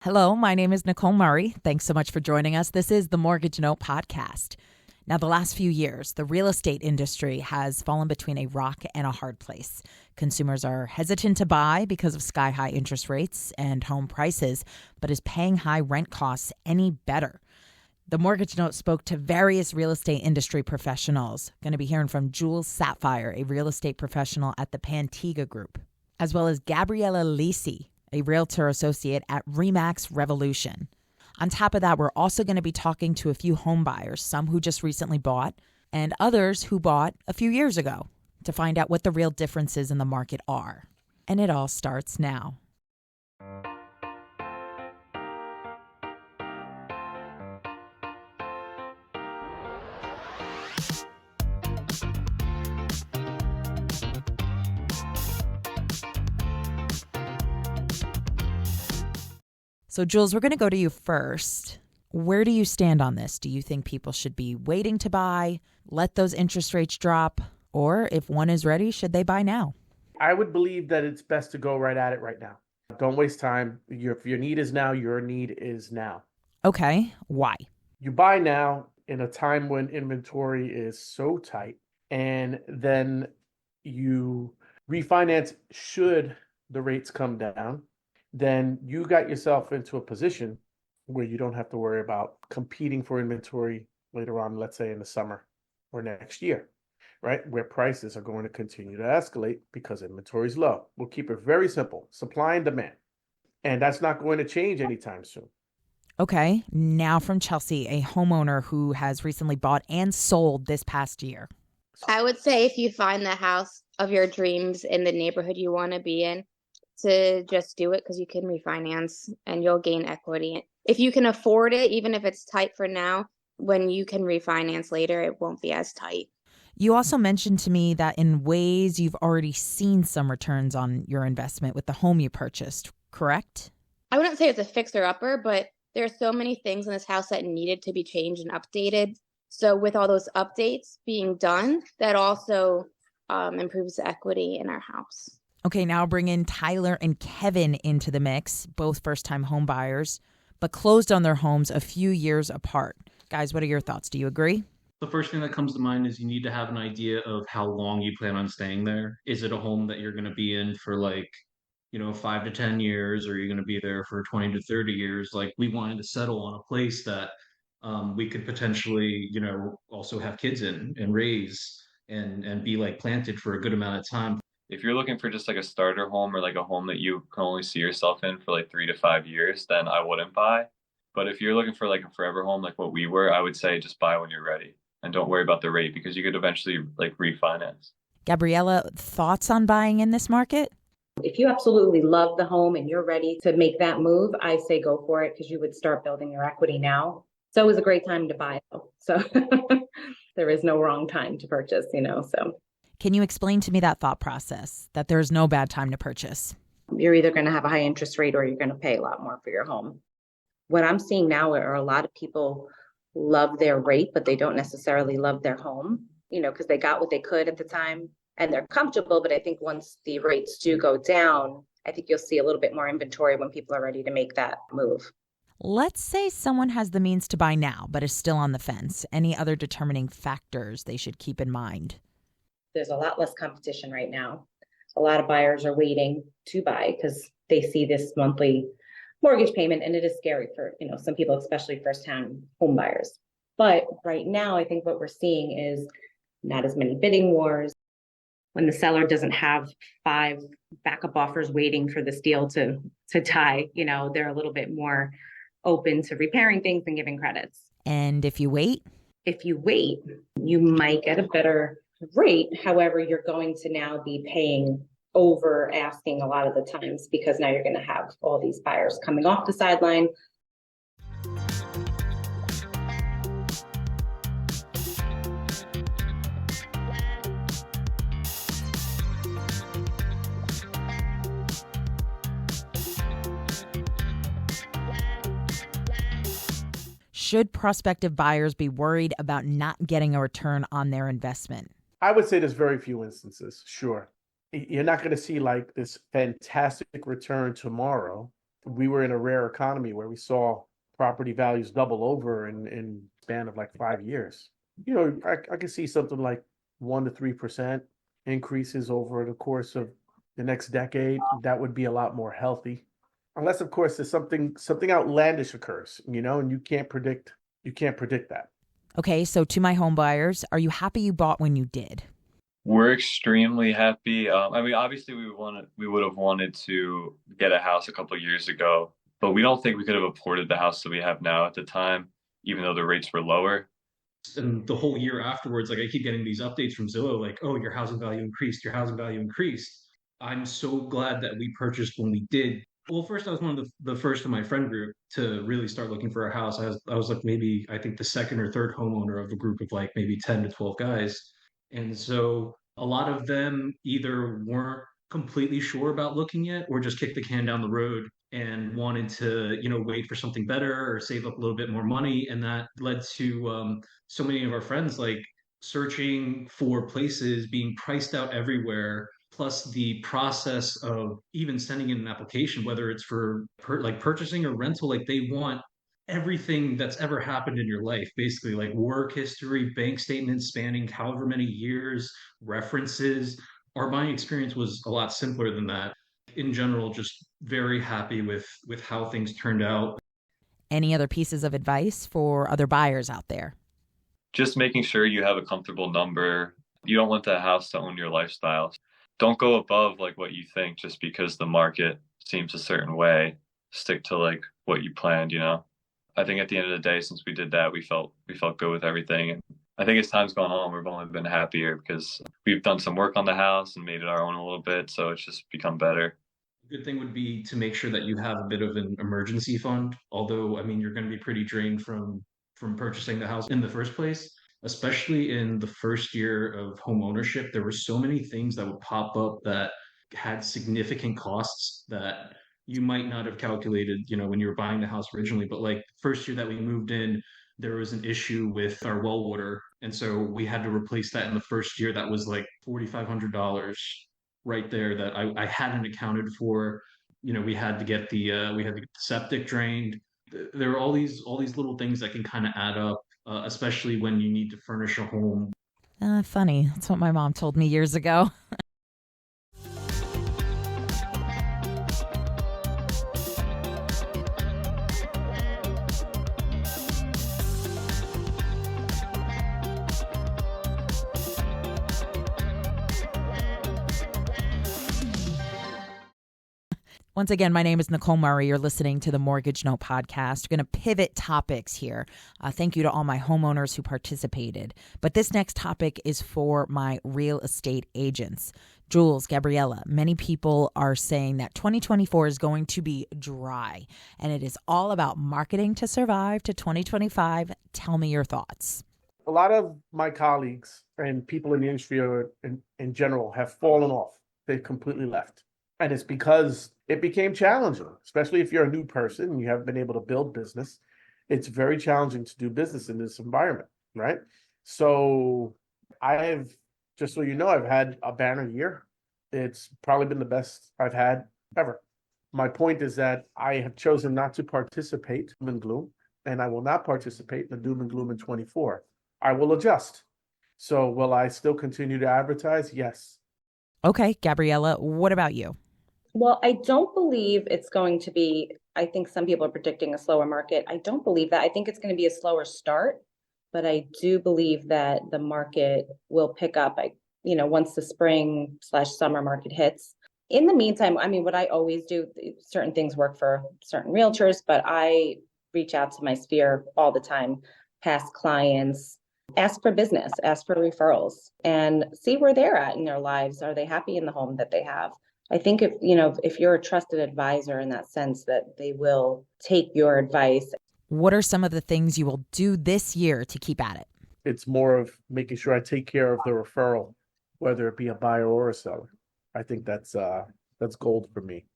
Hello, my name is Nicole Murray. Thanks so much for joining us. This is the Mortgage Note Podcast. Now, the last few years, the real estate industry has fallen between a rock and a hard place. Consumers are hesitant to buy because of sky-high interest rates and home prices, but is paying high rent costs any better? The Mortgage Note spoke to various real estate industry professionals. Going to be hearing from Jules Sapphire, a real estate professional at the Pantiga Group, as well as Gabriella Lisi, a realtor associate at Remax Revolution. On top of that, we're also going to be talking to a few home buyers, some who just recently bought and others who bought a few years ago, to find out what the real differences in the market are. And it all starts now. So, Jules, we're going to go to you first. Where do you stand on this? Do you think people should be waiting to buy, let those interest rates drop, or if one is ready, should they buy now? I would believe that it's best to go right at it right now. Don't waste time. If your need is now, your need is now. Okay, why? You buy now in a time when inventory is so tight, and then you refinance should the rates come down. Then you got yourself into a position where you don't have to worry about competing for inventory later on, let's say in the summer or next year, right? Where prices are going to continue to escalate because inventory is low. We'll keep it very simple, supply and demand. And that's not going to change anytime soon. Okay, now from Chelsea, a homeowner who has recently bought and sold this past year. I would say if you find the house of your dreams in the neighborhood you want to be in, to just do it because you can refinance and you'll gain equity. If you can afford it, even if it's tight for now, when you can refinance later, it won't be as tight. You also mentioned to me that in ways you've already seen some returns on your investment with the home you purchased, correct? I wouldn't say it's a fixer-upper, but there are so many things in this house that needed to be changed and updated. So with all those updates being done, that also improves the equity in our house. Okay, now bring in Tyler and Kevin into the mix, both first-time home buyers, but closed on their homes a few years apart. Guys, what are your thoughts? Do you agree? The first thing that comes to mind is you need to have an idea of how long you plan on staying there. Is it a home that you're going to be in for 5 to 10 years, or you're going to be there for 20 to 30 years? Like, we wanted to settle on a place that we could potentially, also have kids in and raise and be planted for a good amount of time. If you're looking for just like a starter home or like a home that you can only see yourself in for like 3 to 5 years, then I wouldn't buy. But if you're looking for like a forever home, like what we were, I would say just buy when you're ready and don't worry about the rate because you could eventually refinance. Gabriella, thoughts on buying in this market? If you absolutely love the home and you're ready to make that move, I say go for it because you would start building your equity now. So it was a great time to buy. So there is no wrong time to purchase, so. Can you explain to me that thought process, that there's no bad time to purchase? You're either going to have a high interest rate or you're going to pay a lot more for your home. What I'm seeing now are a lot of people love their rate, but they don't necessarily love their home, because they got what they could at the time and they're comfortable. But I think once the rates do go down, I think you'll see a little bit more inventory when people are ready to make that move. Let's say someone has the means to buy now, but is still on the fence. Any other determining factors they should keep in mind? There's a lot less competition right now. A lot of buyers are waiting to buy because they see this monthly mortgage payment, and it is scary for, some people, especially first-time home buyers. But right now, I think what we're seeing is not as many bidding wars. When the seller doesn't have 5 backup offers waiting for this deal to die, they're a little bit more open to repairing things and giving credits. And if you wait? If you wait, you might get a better rate. However, you're going to now be paying over asking a lot of the times because now you're going to have all these buyers coming off the sideline. Should prospective buyers be worried about not getting a return on their investment? I would say there's very few instances, sure. You're not going to see like this fantastic return tomorrow, we were in a rare economy where we saw property values double over in span of like 5 years. I could see something like 1 to 3% increases over the course of the next decade. That would be a lot more healthy, unless of course there's something outlandish occurs, and you can't predict that. Okay, so to my home buyers, are you happy you bought when you did? We're extremely happy. I mean, obviously, we would have wanted to get a house a couple of years ago, but we don't think we could have afforded the house that we have now at the time, even though the rates were lower. And the whole year afterwards, like I keep getting these updates from Zillow, like, oh, your housing value increased, your housing value increased. I'm so glad that we purchased when we did. Well, first, I was one of the first in my friend group to really start looking for a house. I was like maybe I think the second or third homeowner of a group of like maybe 10 to 12 guys. And so a lot of them either weren't completely sure about looking yet or just kicked the can down the road and wanted to, wait for something better or save up a little bit more money. And that led to so many of our friends like searching for places being priced out everywhere, plus the process of even sending in an application, whether it's for like purchasing or rental. Like they want everything that's ever happened in your life, basically like work history, bank statements spanning however many years, references. Our buying experience was a lot simpler than that. In general, just very happy with how things turned out. Any other pieces of advice for other buyers out there? Just making sure you have a comfortable number. You don't want the house to own your lifestyle. Don't go above like what you think just because the market seems a certain way. Stick to like what you planned. I think at the end of the day, since we did that, we felt good with everything. And I think as time's gone on, we've only been happier because we've done some work on the house and made it our own a little bit. So it's just become better. Good thing would be to make sure that you have a bit of an emergency fund. Although, I mean, you're going to be pretty drained from purchasing the house in the first place, especially in the first year of home ownership. There were so many things that would pop up that had significant costs that you might not have calculated, when you were buying the house originally. But like first year that we moved in, there was an issue with our well water, and so we had to replace that in the first year. That was like $4,500 right there that I hadn't accounted for. We had to get the septic drained. There are all these little things that can kind of add up, especially when you need to furnish a home. Funny. That's what my mom told me years ago. Once again, my name is Nicole Murray. You're listening to the Mortgage Note Podcast. We're going to pivot topics here. Thank you to all my homeowners who participated. But this next topic is for my real estate agents. Jules, Gabriella, many people are saying that 2024 is going to be dry, and it is all about marketing to survive to 2025. Tell me your thoughts. A lot of my colleagues and people in the industry in general have fallen off. They've completely left. And it's because it became challenging, especially if you're a new person and you haven't been able to build business. It's very challenging to do business in this environment, right? So just so you know, I've had a banner year. It's probably been the best I've had ever. My point is that I have chosen not to participate in doom and gloom, and I will not participate in the doom and gloom in 24. I will adjust. So will I still continue to advertise? Yes. Okay, Gabriella, what about you? Well, I don't believe it's going to be, I think some people are predicting a slower market. I don't believe that. I think it's going to be a slower start, but I do believe that the market will pick up, once the spring/summer market hits. In the meantime, I mean, what I always do, certain things work for certain realtors, but I reach out to my sphere all the time, past clients, ask for business, ask for referrals, and see where they're at in their lives. Are they happy in the home that they have? I think if you're a trusted advisor in that sense, that they will take your advice. What are some of the things you will do this year to keep at it? It's more of making sure I take care of the referral, whether it be a buyer or a seller. I think that's gold for me.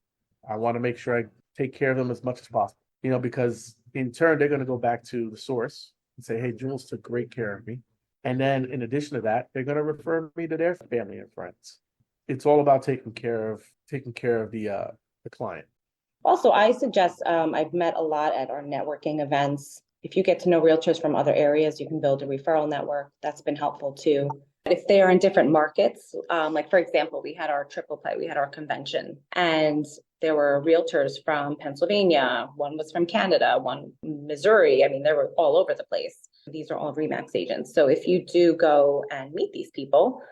I want to make sure I take care of them as much as possible, because in turn, they're going to go back to the source and say, hey, Jules took great care of me. And then in addition to that, they're going to refer me to their family and friends. It's all about taking care of the client. Also, I suggest, I've met a lot at our networking events. If you get to know realtors from other areas, you can build a referral network. That's been helpful too. If they are in different markets, like for example, we had our triple play, we had our convention, and there were realtors from Pennsylvania, one was from Canada, one Missouri. I mean, they were all over the place. These are all Remax agents. So if you do go and meet these people,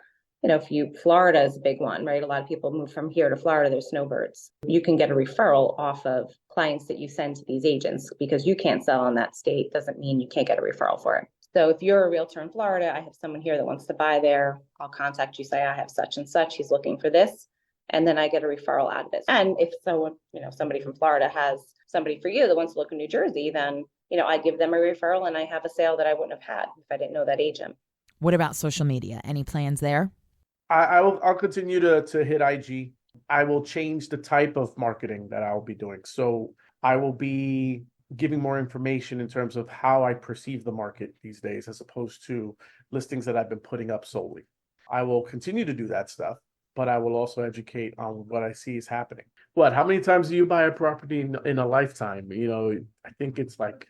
Florida is a big one, right? A lot of people move from here to Florida, they're snowbirds. You can get a referral off of clients that you send to these agents because you can't sell in that state. Doesn't mean you can't get a referral for it. So if you're a realtor in Florida, I have someone here that wants to buy there. I'll contact you, say I have such and such, he's looking for this. And then I get a referral out of it. And if someone, somebody from Florida has somebody for you that wants to look in New Jersey, then, I give them a referral and I have a sale that I wouldn't have had if I didn't know that agent. What about social media? Any plans there? I'll continue to hit IG. I will change the type of marketing that I'll be doing. So I will be giving more information in terms of how I perceive the market these days, as opposed to listings that I've been putting up solely. I will continue to do that stuff, but I will also educate on what I see is happening. How many times do you buy a property in a lifetime? I think it's like,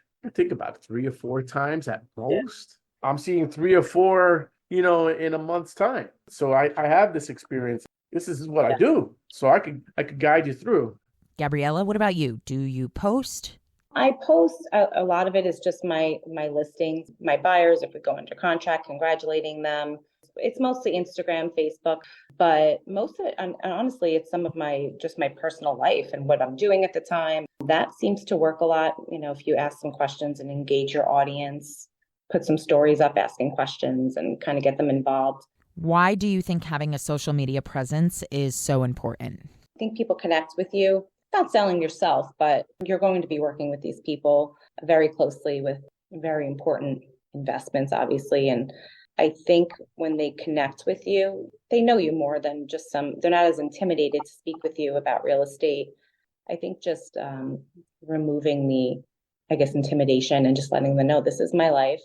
about 3 or 4 times at most. Yeah. I'm seeing 3 or 4, in a month's time. So I have this experience. This is what I do. So I could guide you through. Gabriella, what about you? Do you post? I post, a lot of it is just my listings, my buyers, if we go under contract, congratulating them. It's mostly Instagram, Facebook, but most of it, and honestly, it's some of my personal life and what I'm doing at the time. That seems to work a lot. If you ask some questions and engage your audience, put some stories up, asking questions and kind of get them involved. Why do you think having a social media presence is so important? I think people connect with you. Not selling yourself, but you're going to be working with these people very closely with very important investments, obviously. And I think when they connect with you, they know you more than just they're not as intimidated to speak with you about real estate. I think just removing the, intimidation and just letting them know this is my life.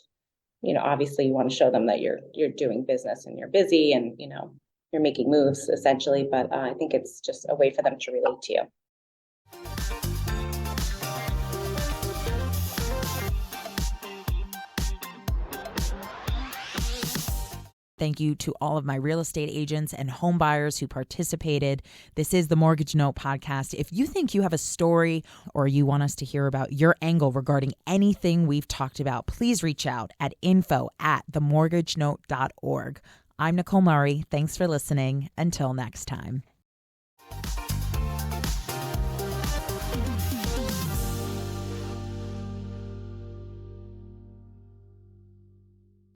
Obviously you want to show them that you're doing business and you're busy and, you're making moves essentially, but I think it's just a way for them to relate to you. Thank you to all of my real estate agents and home buyers who participated. This is the Mortgage Note Podcast. If you think you have a story or you want us to hear about your angle regarding anything we've talked about, please reach out at info@themortgagenote.org. I'm Nicole Murray. Thanks for listening. Until next time.